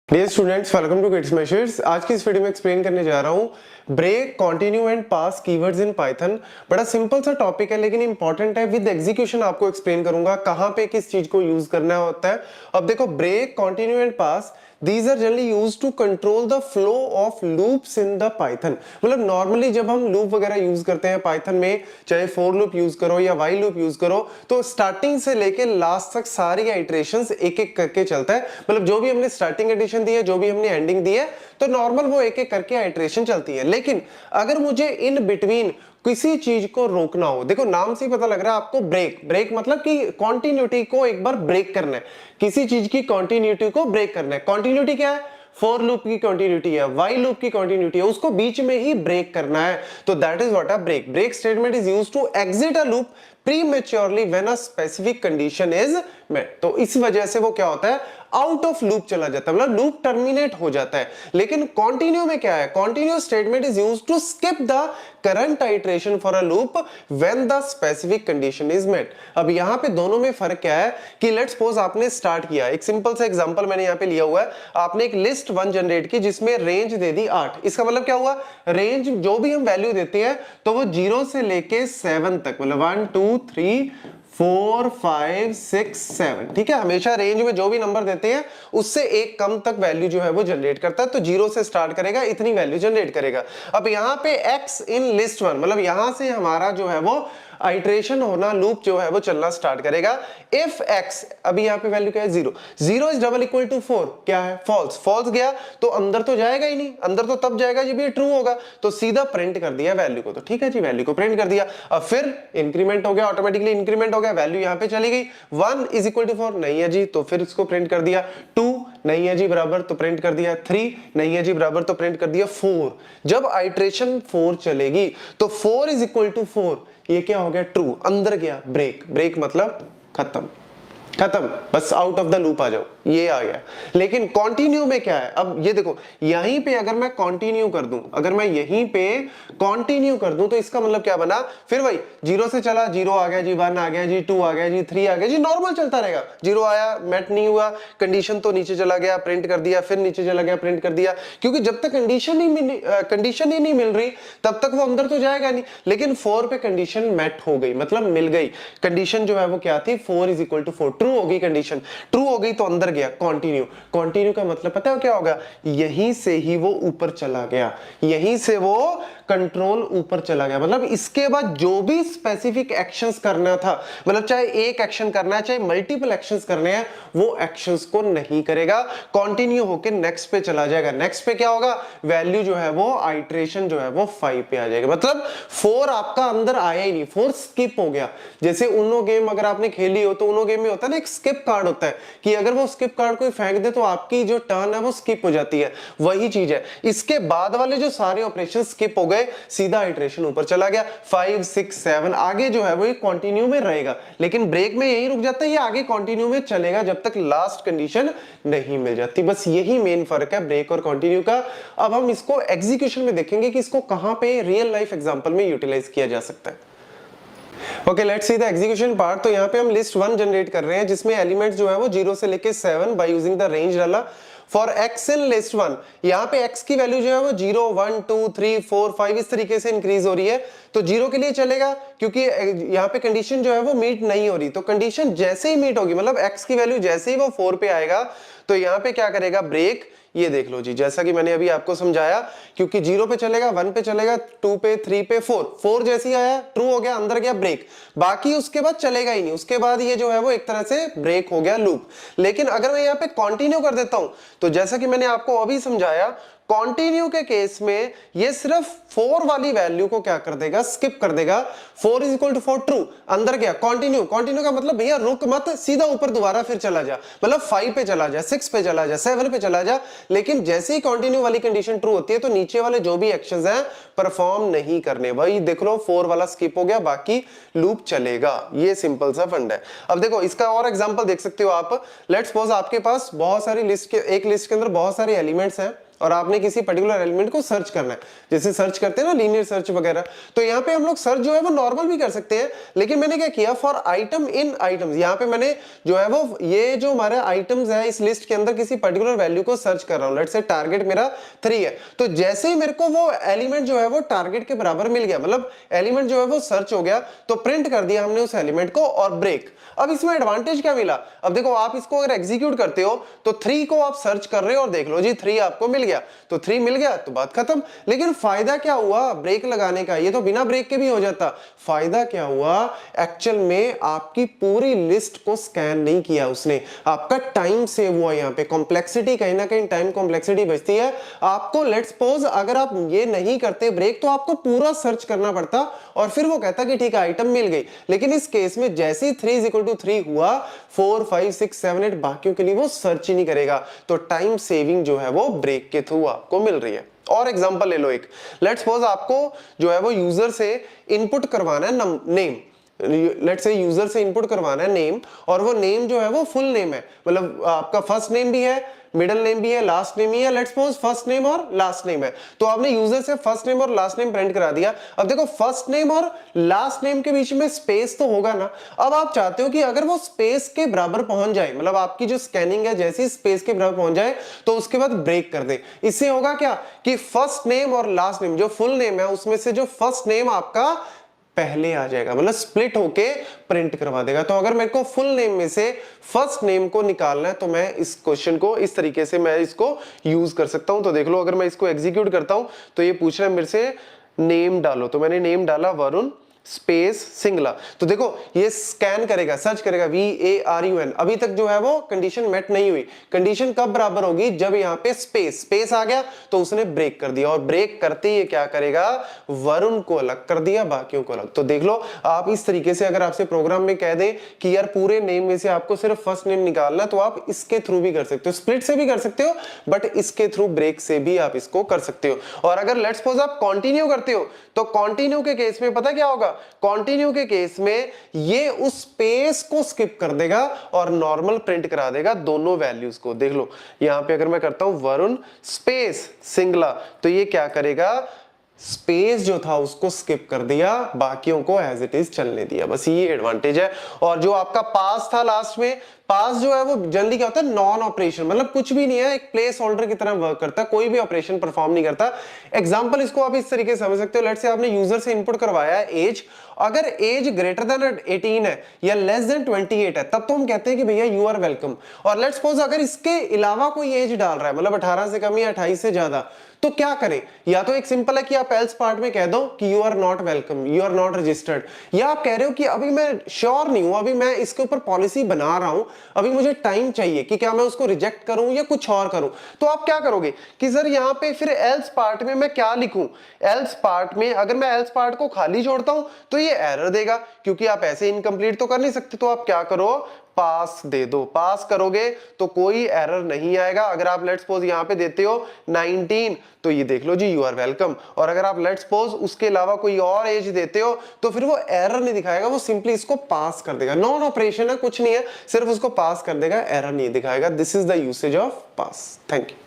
Dear students, welcome to kids measures. आज की इस वीडियो में एक्सप्लेन करने जा रहा हूँ break, continue and pass keywords in Python. बड़ा सिंपल सा टॉपिक है लेकिन इंपॉर्टेंट है। विद एग्जीक्यूशन आपको एक्सप्लेन करूंगा कहां पे किस चीज को यूज करना होता है। अब देखो, break, continue and pass, these are generally used to control the flow of loops in the python। मतलब नॉर्मली जब हम लूप वगैरह यूज करते हैं पाइथन में, चाहे फॉर लूप यूज करो या वाइल लूप यूज करो, तो स्टार्टिंग से लेके लास्ट तक सारी इटरेशंस एक एक करके चलता है। मतलब जो भी हमने स्टार्टिंग एडिशन दी है, जो भी हमने एंडिंग दी है, तो नॉर्मल वो एक एक करके इटरेशन चलती है। लेकिन अगर मुझे इन बिटवीन किसी चीज को रोकना हो, देखो नाम से ही पता लग रहा है आपको, ब्रेक। ब्रेक मतलब कि कॉन्टिन्यूटी को एक बार ब्रेक करना है, किसी चीज की कॉन्टिन्यूटी को ब्रेक करना है। कॉन्टिन्यूटी क्या है? फॉर लूप की कॉन्टिन्यूटी है, वाइल लूप की कॉन्टिन्यूटी है, उसको बीच में ही ब्रेक करना है। तो that is what a break. Break statement is used to exit a loop prematurely when a specific condition is met. तो इस वजह से वो क्या होता है, आउट ऑफ लूप चला जाता है, मतलब लूप टर्मिनेट हो जाता है। लेकिन कंटिन्यू में क्या है? Continue statement is used to skip the current iteration for a loop when the specific condition is met. अब यहां पे दोनों में फर्क क्या है कि लेट्स सपोज आपने स्टार्ट किया, एक सिंपल सा एग्जांपल मैंने यहां पे लिया हुआ है। आपने एक लिस्ट 1 जनरेट की जिसमें रेंज दे दी 8। इसका मतलब क्या हुआ? रेंज जो भी हम वैल्यू देते हैं तो वो 0 से लेके 7 तक, मतलब 1 2 3 4 5 6 7, ठीक है। हमेशा रेंज में जो भी नंबर देते हैं उससे एक कम तक वैल्यू जो है वो जनरेट करता है। तो 0 से स्टार्ट करेगा, इतनी वैल्यू जनरेट करेगा। अब यहां पे x इन लिस्ट 1, मतलब यहां से हमारा जो है वो आइट्रेशन होना, लूप जो है वो चलना स्टार्ट करेगा। इफ x, अभी यहां पे वैल्यू क्या है? 0। 0 इज डबल इक्वल टू 4, क्या है? फॉल्स। फॉल्स गया तो अंदर तो जाएगा ही नहीं, अंदर तो तब जाएगा जब ये ट्रू होगा। तो सीधा प्रिंट कर दिया वैल्यू को। तो ठीक है जी, वैल्यू को प्रिंट कर दिया। अब फिर इंक्रीमेंट हो गया, ऑटोमेटिकली इंक्रीमेंट हो गया, वैल्यू यहां पे चली गई। 1 इज इक्वल टू 4 नहीं है जी, तो फिर इसको प्रिंट कर दिया। 2 नहीं है जी बराबर, तो प्रिंट कर दिया। 3 नहीं है जी बराबर, तो प्रिंट कर दिया। 4, जब आइट्रेशन 4 चलेगी तो 4 इज इक्वल टू 4, ये क्या हो गया? ट्रू। अंदर गया, ब्रेक। ब्रेक मतलब खत्म, खत्म, बस आउट ऑफ द लूप आ जाओ, ये आ गया। लेकिन कंटिन्यू में क्या है? अब ये देखो, यहीं पे अगर मैं कंटिन्यू कर दूं, अगर मैं यहीं पे कंटिन्यू कर दूं तो इसका मतलब क्या बना? फिर वही 0 से चला, 0 आ गया जी, 1 आ गया जी, 2 आ गया जी, 3 आ गया जी, नॉर्मल चलता रहेगा। 0 आया, मैट नहीं हुआ, कंडीशन तो नीचे चला गया, प्रिंट कर दिया, फिर नीचे चला गया, प्रिंट कर दिया। क्योंकि जब तक कंडीशन ही नहीं मिल रही तब तक वो अंदर तो जाएगा नहीं। लेकिन 4 पे कंडीशन मैट हो गई, मतलब मिल गई। कंडीशन जो है वो क्या थी? 4 इज इक्वल टू 4, ट्रू हो गई। कंडीशन ट्रू हो गई तो अंदर गया, कंटिन्यू। कंटिन्यू का मतलब पता है क्या होगा? यहीं से ही वो ऊपर चला गया, यहीं से वो कंट्रोल ऊपर चला गया। मतलब इसके बाद जो भी स्पेसिफिक एक्शंस करना था, मतलब चाहे एक एक्शन करना है, चाहे मल्टीपल एक्शंस करने हैं, वो एक्शंस को नहीं करेगा। कंटिन्यू होकर नेक्स्ट पे चला जाएगा। नेक्स्ट पे क्या होगा? वैल्यू जो है वो आइट्रेशन जो है वो 5 पे आ जाएगा। मतलब 4 आपका अंदर आया ही नहीं, 4 स्किप हो गया। जैसे उनो गेम अगर आपने खेली हो तो उनो गेम में होता है ना, एक स्किप कार्ड होता है कि अगर वो स्किप कार्ड कोई फेंक दे तो आपकी जो टर्न है वो स्किप हो जाती है। वही चीज है, इसके बाद वाले जो सारे ऑपरेशन स्किप हो गए, सीधा इटरेशन ऊपर चला गया। 5 6 7 आगे जो है वो कंटिन्यू में रहेगा। लेकिन ब्रेक में यही रुक जाता है, ये आगे कंटिन्यू में चलेगा जब तक लास्ट कंडीशन नहीं मिल जाती। बस यही मेन फर्क है ब्रेक और कंटिन्यू का। अब हम इसको एग्जीक्यूशन में देखेंगे कि इसको कहां पे रियल लाइफ एग्जांपल में यूटिलाइज किया जा सकता है। Okay, let's see the execution part. तो यहाँ पे हम लिस्ट 1 जनरेट कर रहे हैं जिसमें एलिमेंट्स जो है वो 0 से लेके 7 बाय यूजिंग द रेंज डाला। फॉर x इन लिस्ट 1, यहाँ पे x की वैल्यू जो है वो 0 1 2 3 4 5 इस तरीके से इंक्रीज हो रही है। तो 0 के लिए चलेगा क्योंकि यहाँ पे कंडीशन जो है वो मीट नहीं हो रही। तो कंडीशन जैसे ही मीट होगी, मतलब x की वैल्यू जैसे ही वो 4 पे आएगा, तो यहाँ पे क्या करेगा? ब्रेक। ये देख लो जी, जैसा कि मैंने अभी आपको समझाया, क्योंकि 0 पे चलेगा, 1 पे चलेगा, 2 पे, 3 पे, 4 जैसे ही आया, ट्रू हो गया, अंदर गया, ब्रेक। बाकी उसके बाद चलेगा ही नहीं, उसके बाद ये जो है वो एक तरह से ब्रेक हो गया, लूप। लेकिन अगर मैं यहाँ पे कंटिन्यू कर देता हूं तो जैसा कि मैंने आपको अभी समझाया, कंटिन्यू के केस में ये सिर्फ 4 वाली वैल्यू को क्या कर देगा? स्किप कर देगा। 4 इज इक्वल टू 4, ट्रू, अंदर गया, कंटिन्यू। कंटिन्यू का मतलब भैया रुक मत, सीधा ऊपर दोबारा फिर चला जा, मतलब 5 पे चला जा, 6 पे चला जा, 7 पे चला जा। लेकिन जैसे ही कंटिन्यू वाली कंडीशन ट्रू होती है तो नीचे वाले जो भी एक्शंस हैं परफॉर्म नहीं करने। भाई देख लो, 4 वाला स्किप हो गया, बाकी लूप चलेगा। ये सिंपल सा फंड है। अब देखो इसका और एग्जांपल देख सकते हो आप। लेट्स सपोज आपके पास बहुत सारी लिस्ट के, एक लिस्ट के अंदर बहुत सारे एलिमेंट्स हैं। और आपने किसी पर्टिकुलर एलिमेंट को सर्च करना है, जैसे सर्च करते हैं ना लीनियर सर्च वगैरह, तो यहाँ पे हम लोग सर्च जो है वो नॉर्मल भी कर सकते हैं, लेकिन मैंने क्या किया फॉर आइटम इन आइटम्स, यहाँ पे मैंने जो है वो ये जो हमारे आइटम्स है इस लिस्ट के अंदर किसी पर्टिकुलर वैल्यू को सर्च कर रहा हूं, लेट्स से टारगेट मेरा 3 है, तो जैसे ही मेरे को वो एलिमेंट जो है वो टारगेट के बराबर मिल गया, मतलब एलिमेंट जो है वो सर्च हो गया, तो प्रिंट कर दिया हमने उस एलिमेंट को और ब्रेक। अब इसमें एडवांटेज क्या मिला, अब देखो आप इसको अगर एग्जीक्यूट करते हो तो 3 को आप सर्च कर रहे हो और देख लो जी 3 आपको मिल गया, तो 3 मिल गया तो बात खत्म। लेकिन फायदा क्या हुआ ब्रेक लगाने का, ये तो बिना ब्रेक के भी हो जाता, फायदा क्या हुआ, एक्चुअल में आपकी पूरी लिस्ट को स्कैन नहीं किया उसने, आपका टाइम सेव हुआ, यहाँ पे कॉम्प्लेक्सिटी कहीं ना कहीं टाइम कॉम्प्लेक्सिटी बचती है आपको। लेट्स सपोज अगर आप ये नहीं करते ब्रेक तो आपको पूरा सर्च करना पड़ता और फिर वो कहता कि ठीक है आइटम मिल गई, लेकिन इस केस में जैसे ही 3 हुआ 4 5 6 7 8 बाकियों के लिए वो सर्च ही नहीं करेगा, तो टाइम सेविंग जो है वो ब्रेक के थ्रू आपको मिल रही है। और एग्जांपल ले लो एक, लेट्स सपोज आपको जो है वो यूजर से इनपुट करवाना है नेम, लेट्स से यूजर से इनपुट करवाना है नेम, और वो नेम जो है वो फुल नेम है, मतलब आपका फर्स्ट नेम भी है, मिडिल नेम भी है, लास्ट नेम भी है, लेट्स सपोज फर्स्ट नेम और लास्ट नेम है, तो आपने यूजर से फर्स्ट नेम और लास्ट नेम प्रिंट करा दिया। अब देखो फर्स्ट नेम और लास्ट नेम के बीच में स्पेस तो होगा ना, अब आप चाहते हो कि अगर वो स्पेस के बराबर पहुंच जाए, मतलब आपकी जो स्कैनिंग है जैसे स्पेस के बराबर पहुंच जाए तो उसके बाद ब्रेक कर दे। इससे होगा क्या कि फर्स्ट नेम और लास्ट नेम जो फुल नेम है उसमें से जो फर्स्ट नेम आपका पहले आ जाएगा, मतलब स्प्लिट होके प्रिंट करवा देगा। तो अगर मेरे को फुल नेम में से फर्स्ट नेम को निकालना है तो मैं इस क्वेश्चन को इस तरीके से मैं इसको यूज कर सकता हूं। तो देख लो अगर मैं इसको एग्जीक्यूट करता हूं तो ये पूछ रहा है मेरे से नेम डालो, तो मैंने नेम डाला वरुण स्पेस सिंगला, तो देखो ये स्कैन करेगा, सर्च करेगा VARUN, अभी तक जो है वो कंडीशन मेट नहीं हुई। कंडीशन कब बराबर होगी, जब यहाँ पे स्पेस आ गया तो उसने ब्रेक कर दिया, और ब्रेक करते ही क्या करेगा वरुण को अलग कर दिया बाकियों को अलग। तो देख लो आप इस तरीके से अगर आपसे प्रोग्राम में कह दें कि यार पूरे नेम में से आपको सिर्फ फर्स्ट नेम निकालना, तो आप इसके थ्रू भी कर सकते हो, स्प्लिट से भी कर सकते हो, बट इसके थ्रू ब्रेक से भी आप इसको कर सकते हो। और अगर लेट्स सपोज आप कंटिन्यू करते हो तो कंटिन्यू के केस में पता क्या होगा, कंटिन्यू के केस में ये उस स्पेस को स्किप कर देगा और नॉर्मल प्रिंट करा देगा दोनों वैल्यूज को। देख लो यहां पे अगर मैं करता हूं वरुण स्पेस सिंगला, तो ये क्या करेगा स्पेस जो था उसको स्किप कर दिया, बाकियों को एज इट इज चलने दिया, बस ये एडवांटेज है। और जो आपका पास था लास्ट में, पास जो है वो जनरली क्या होता है नॉन ऑपरेशन, मतलब कुछ भी नहीं है, एक प्लेस होल्डर की तरह वर्क करता है, कोई भी ऑपरेशन परफॉर्म नहीं करता। एग्जांपल इसको आप इस तरीके से समझ सकते हो, लेट्स से आपने यूजर से इनपुट करवाया है एज, अगर एज ग्रेटर देन 18 है या लेस देन 28 है तब तो हम कहते हैं कि भैया यू आर वेलकम। और लेट्स सपोज अगर इसके अलावा कोई एज डाल रहा है, मतलब 18 से कम या 28 से ज्यादा, तो क्या करें, या तो एक सिंपल है कि आप एल्स पार्ट में कह दो कि you are not welcome, you are not registered, या आप कह रहे हो कि अभी मैं श्योर नहीं हूं, अभी मैं इसके ऊपर पॉलिसी बना रहा हूं, अभी मुझे टाइम चाहिए कि क्या मैं उसको रिजेक्ट करूं या कुछ और करूं। तो आप क्या करोगे कि सर यहां पे फिर एल्स पार्ट में मैं क्या लिखूं, एल्स पार्ट में अगर मैं एल्स पार्ट को खाली छोड़ता हूं तो ये एरर देगा, क्योंकि आप ऐसे इनकम्प्लीट तो कर नहीं सकते, तो आप क्या करो पास दे दो, पास करोगे तो कोई एरर नहीं आएगा। अगर आप लेट्स सपोज यहां पे देते हो 19 तो ये देख लो जी यू आर वेलकम, और अगर आप लेट्स सपोज उसके अलावा कोई और एज देते हो तो फिर वो एरर नहीं दिखाएगा, वो सिंपली इसको पास कर देगा, नॉन ऑपरेशन है कुछ नहीं है, सिर्फ उसको पास कर देगा, एरर नहीं दिखाएगा। This is the usage of pass. Thank you.